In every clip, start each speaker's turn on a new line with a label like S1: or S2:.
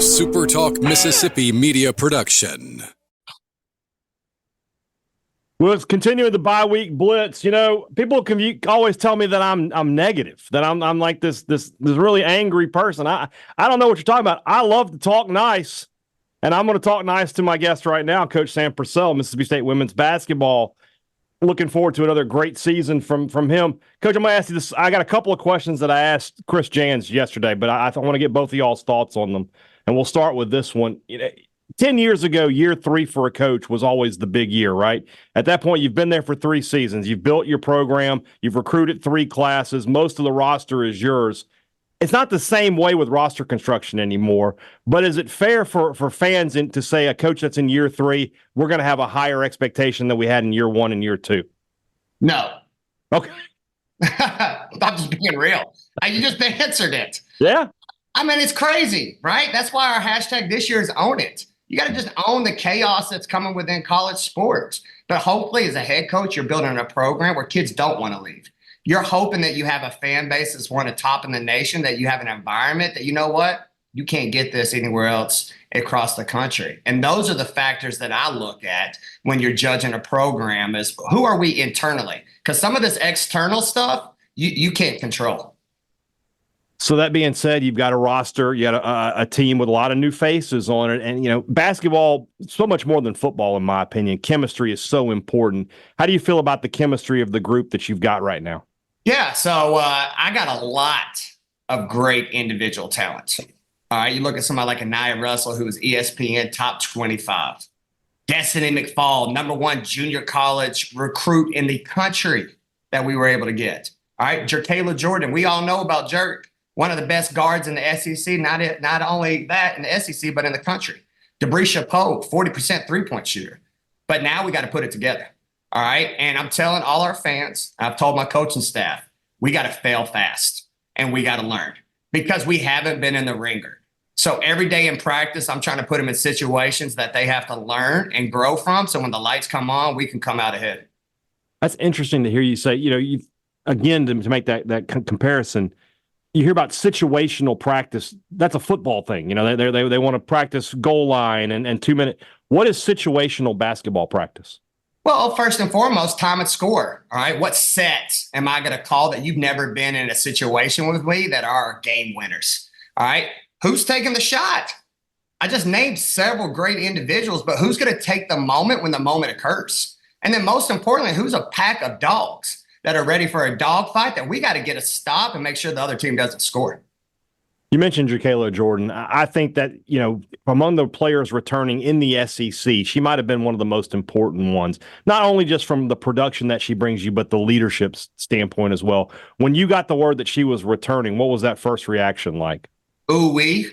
S1: SuperTalk Mississippi Media production.
S2: Well, it's continuing the bye-week blitz. You know, people always tell me that I'm negative, that I'm like this really angry person. I don't know what you're talking about. I love to talk nice, and I'm going to talk nice to my guest right now, Coach Sam Purcell, Mississippi State women's basketball. Looking forward to another great season from him. Coach, I'm going to ask you this. I got a couple of questions that I asked Chris Jans yesterday, but I want to get both of y'all's thoughts on them. And we'll start with this one. 10 years ago, year 3 for a coach was always the big year, right? At that point, you've been there for 3 seasons. You've built your program. You've recruited 3 classes. Most of the roster is yours. It's not the same way with roster construction anymore, but is it fair for fans to say a coach that's in year 3, we're going to have a higher expectation than we had in year 1 and year 2?
S3: No.
S2: Okay.
S3: I'm just being real. You just answered it.
S2: Yeah.
S3: I mean, it's crazy, right? That's why our hashtag this year is own it. You got to just own the chaos that's coming within college sports. But hopefully, as a head coach, you're building a program where kids don't want to leave. You're hoping that you have a fan base that's one of the top in the nation, that you have an environment that, you know what, you can't get this anywhere else across the country. And those are the factors that I look at when you're judging a program is who are we internally? Because some of this external stuff, you can't control.
S2: So that being said, you've got a roster, you got a team with a lot of new faces on it. And, you know, basketball, so much more than football, in my opinion. Chemistry is so important. How do you feel about the chemistry of the group that you've got right now?
S3: Yeah, so I got a lot of great individual talent. All right, you look at somebody like Anaya Russell, who was ESPN top 25. Destiny McFall, #1 junior college recruit in the country that we were able to get. All right, Jerkayla Jordan, we all know about Jerk. One of the best guards in the SEC, not only that in the SEC, but in the country. Debrisha Poe, 40% three-point shooter. But now we got to put it together, all right? And I'm telling all our fans, I've told my coaching staff, we got to fail fast, and we got to learn because we haven't been in the ringer. So every day in practice, I'm trying to put them in situations that they have to learn and grow from, so when the lights come on, we can come out ahead.
S2: That's interesting to hear you say, you know, again, to make that comparison, you hear about situational practice. That's a football thing. You know, they want to practice goal line and 2-minute. What is situational basketball practice?
S3: Well, first and foremost, time and score. All right. What sets am I going to call that you've never been in a situation with me that are game winners? All right. Who's taking the shot? I just named several great individuals, but who's going to take the moment when the moment occurs? And then most importantly, who's a pack of dogs that are ready for a dogfight that we got to get a stop and make sure the other team doesn't score?
S2: You mentioned Jerkayla Jordan. I think that, you know, among the players returning in the SEC, she might have been one of the most important ones, not only just from the production that she brings you, but the leadership standpoint as well. When you got the word that she was returning, what was that first reaction like?
S3: Ooh-wee.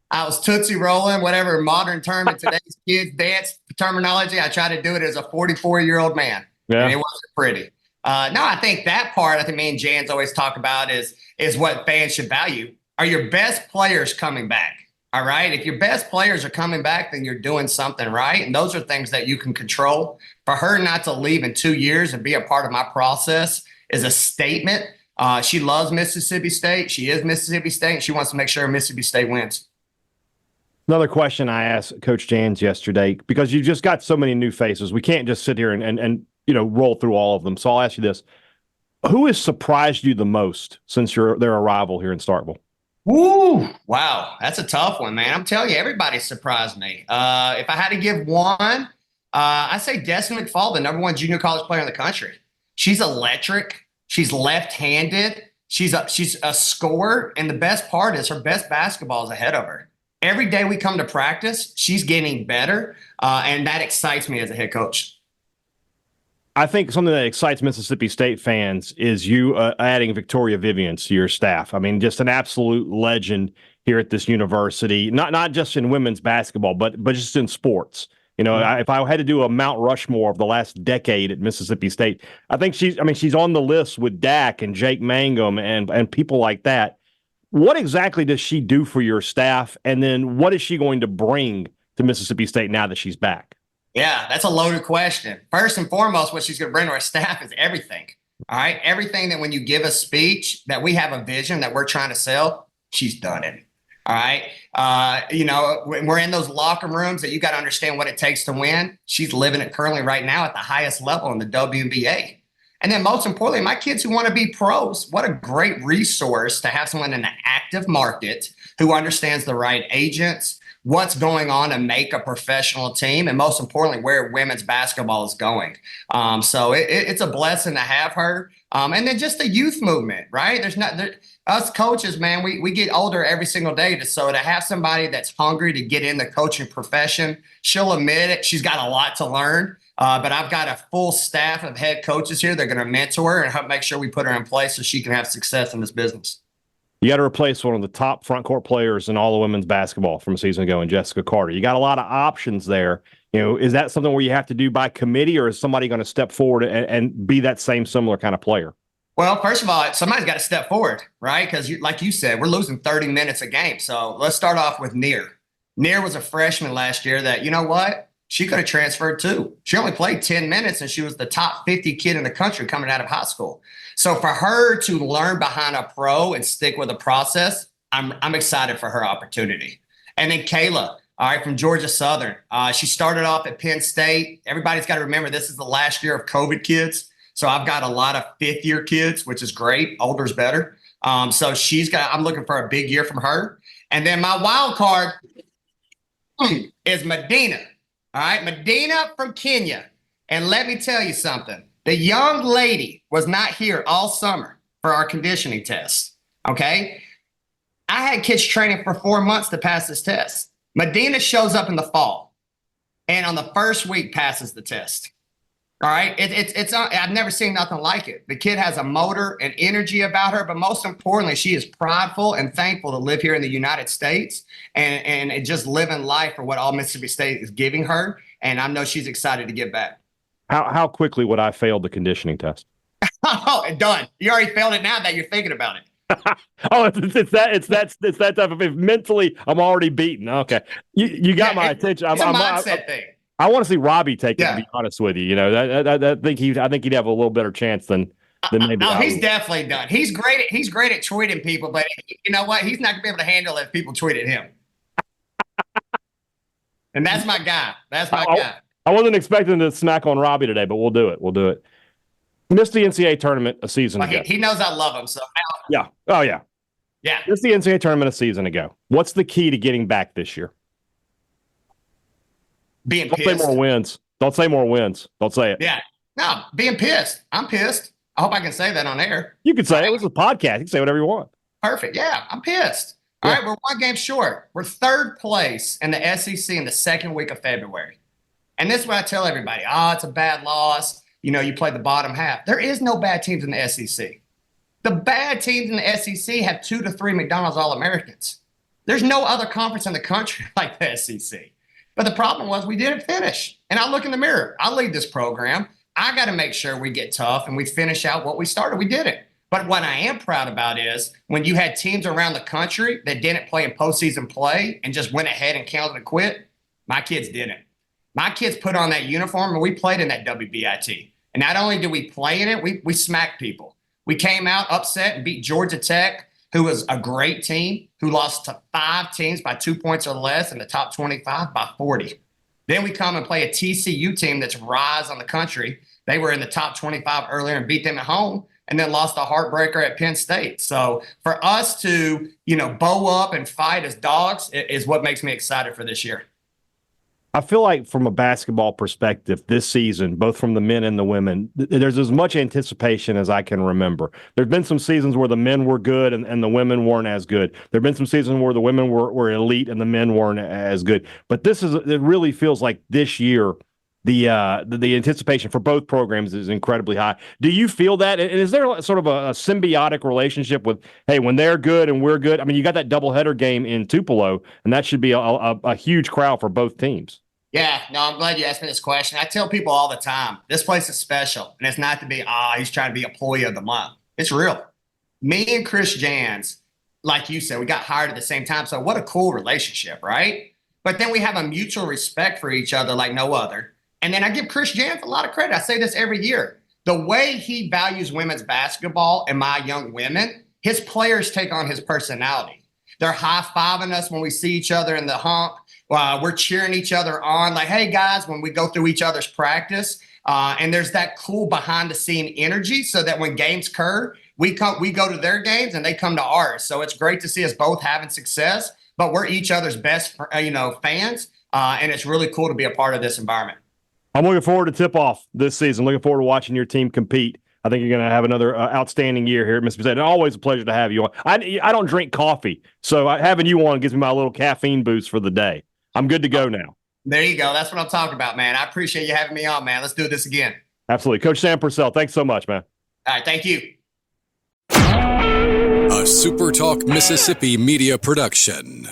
S3: I was Tootsie rolling, whatever modern term in today's kids dance terminology. I try to do it as a 44-year-old man. Yeah. And it wasn't pretty. No, I think that part, I think me and Jans always talk about is what fans should value. Are your best players coming back? All right. If your best players are coming back, then you're doing something right. And those are things that you can control. For her not to leave in 2 years and be a part of my process is a statement. She loves Mississippi State. She is Mississippi State. And she wants to make sure Mississippi State wins.
S2: Another question I asked Coach Jans yesterday, because you just got so many new faces. We can't just sit here and you know, roll through all of them. So I'll ask you this. Who has surprised you the most since their arrival here in Starkville?
S3: Ooh, wow. That's a tough one, man. I'm telling you, everybody surprised me. If I had to give one, I say Destiny McFall, the #1 junior college player in the country. She's electric. She's left-handed. She's a scorer. And the best part is her best basketball is ahead of her. Every day we come to practice, she's getting better, and that excites me as a head coach.
S2: I think something that excites Mississippi State fans is you adding Victoria Vivian to your staff. I mean, just an absolute legend here at this university, not just in women's basketball, but just in sports. You know, if I had to do a Mount Rushmore of the last decade at Mississippi State, I think she's on the list with Dak and Jake Mangum and people like that. What exactly does she do for your staff? And then what is she going to bring to Mississippi State now that she's back?
S3: Yeah, that's a loaded question. First and foremost, what she's going to bring to our staff is everything. All right. Everything that when you give a speech that we have a vision that we're trying to sell, she's done it. All right. When we're in those locker rooms that you got to understand what it takes to win. She's living it currently right now at the highest level in the WNBA. And then most importantly, my kids who want to be pros, what a great resource to have someone in an active market who understands the right agents, what's going on to make a professional team, and most importantly, where women's basketball is going. So it's a blessing to have her. And then just the youth movement, right? Us coaches, man, we get older every single day. So to have somebody that's hungry to get in the coaching profession, she'll admit it. She's got a lot to learn. But I've got a full staff of head coaches here. They're going to mentor her and help make sure we put her in place so she can have success in this business.
S2: You got to replace one of the top front court players in all of women's basketball from a season ago in Jessica Carter. You got a lot of options there. Is that something where you have to do by committee, or is somebody going to step forward and be that same similar kind of player?
S3: Well, first of all, somebody's got to step forward, right? Because like you said, we're losing 30 minutes a game. So let's start off with Neer. Neer was a freshman last year that, you know what? She could have transferred too. She only played 10 minutes and she was the top 50 kid in the country coming out of high school. So for her to learn behind a pro and stick with the process, I'm excited for her opportunity. And then Kayla, all right, from Georgia Southern. She started off at Penn State. Everybody's got to remember this is the last year of COVID kids. So I've got a lot of fifth-year kids, which is great. Older's better. So I'm looking for a big year from her. And then my wild card is Medina. All right, Medina from Kenya. And let me tell you something. The young lady was not here all summer for our conditioning test, okay? I had kids training for 4 months to pass this test. Medina shows up in the fall and on the first week passes the test. All right, I've never seen nothing like it. The kid has a motor and energy about her, but most importantly, she is prideful and thankful to live here in the United States and just living life for what all Mississippi State is giving her. And I know she's excited to get back.
S2: How quickly would I fail the conditioning test?
S3: Oh, done. You already failed it now that you're thinking about it.
S2: It's that type of, if mentally I'm already beaten. Okay, you got my attention.
S3: It's a mindset thing.
S2: I want to see Robbie take it, to be honest with you. I think he'd have a little better chance than maybe.
S3: No, he's definitely done. He's great at tweeting people, but you know what? He's not gonna be able to handle it if people tweet at him. And that's my guy. That's my guy.
S2: I wasn't expecting to smack on Robbie today, but we'll do it. Missed the NCAA tournament a season ago.
S3: He knows I love him, so
S2: yeah. Oh yeah.
S3: Yeah.
S2: Missed the NCAA tournament a season ago. What's the key to getting back this year?
S3: Being
S2: Don't
S3: pissed.
S2: say more wins. Don't say more wins. Don't say it.
S3: Yeah. No, being pissed. I'm pissed. I hope I can say that on air.
S2: You can say it. It was a podcast. You can say whatever you want.
S3: Perfect. Yeah, I'm pissed. All right, we're one game short. We're third place in the SEC in the second week of February. And this is what I tell everybody. It's a bad loss. You play the bottom half. There is no bad teams in the SEC. The bad teams in the SEC have 2 to 3 McDonald's All-Americans. There's no other conference in the country like the SEC. But the problem was we didn't finish. And I look in the mirror. I lead this program. I got to make sure we get tough and we finish out what we started. We did it. But what I am proud about is when you had teams around the country that didn't play in postseason play and just went ahead and counted and quit, my kids didn't. My kids put on that uniform and we played in that WBIT. And not only did we play in it, we smacked people. We came out upset and beat Georgia Tech, who was a great team, who lost to 5 teams by 2 points or less in the top 25 by 40. Then we come and play a TCU team that's rise on the country. They were in the top 25 earlier and beat them at home, and then lost a heartbreaker at Penn State. So for us to, bow up and fight as dogs is what makes me excited for this year.
S2: I feel like from a basketball perspective, this season, both from the men and the women, there's as much anticipation as I can remember. There's been some seasons where the men were good and the women weren't as good. There have been some seasons where the women were elite and the men weren't as good. But it really feels like this year, the anticipation for both programs is incredibly high. Do you feel that? And is there sort of a symbiotic relationship with, hey, when they're good and we're good? I mean, you got that doubleheader game in Tupelo, and that should be a huge crowd for both teams.
S3: Yeah, no, I'm glad you asked me this question. I tell people all the time, this place is special. And it's not to be, he's trying to be employee of the month. It's real. Me and Chris Jans, like you said, we got hired at the same time. So what a cool relationship, right? But then we have a mutual respect for each other like no other. And then I give Chris Jans a lot of credit. I say this every year. The way he values women's basketball and my young women, his players take on his personality. They're high-fiving us when we see each other in the hump. We're cheering each other on, like, hey, guys, when we go through each other's practice. And there's that cool behind-the-scene energy so that when games occur, we go to their games and they come to ours. So it's great to see us both having success, but we're each other's best, fans. And it's really cool to be a part of this environment.
S2: I'm looking forward to tip-off this season. Looking forward to watching your team compete. I think you're going to have another outstanding year here at Mississippi State. And always a pleasure to have you on. I don't drink coffee, so having you on gives me my little caffeine boost for the day. I'm good to go now.
S3: There you go. That's what I'm talking about, man. I appreciate you having me on, man. Let's do this again.
S2: Absolutely. Coach Sam Purcell, thanks so much, man.
S3: All right, thank you.
S1: A SuperTalk Mississippi Media production.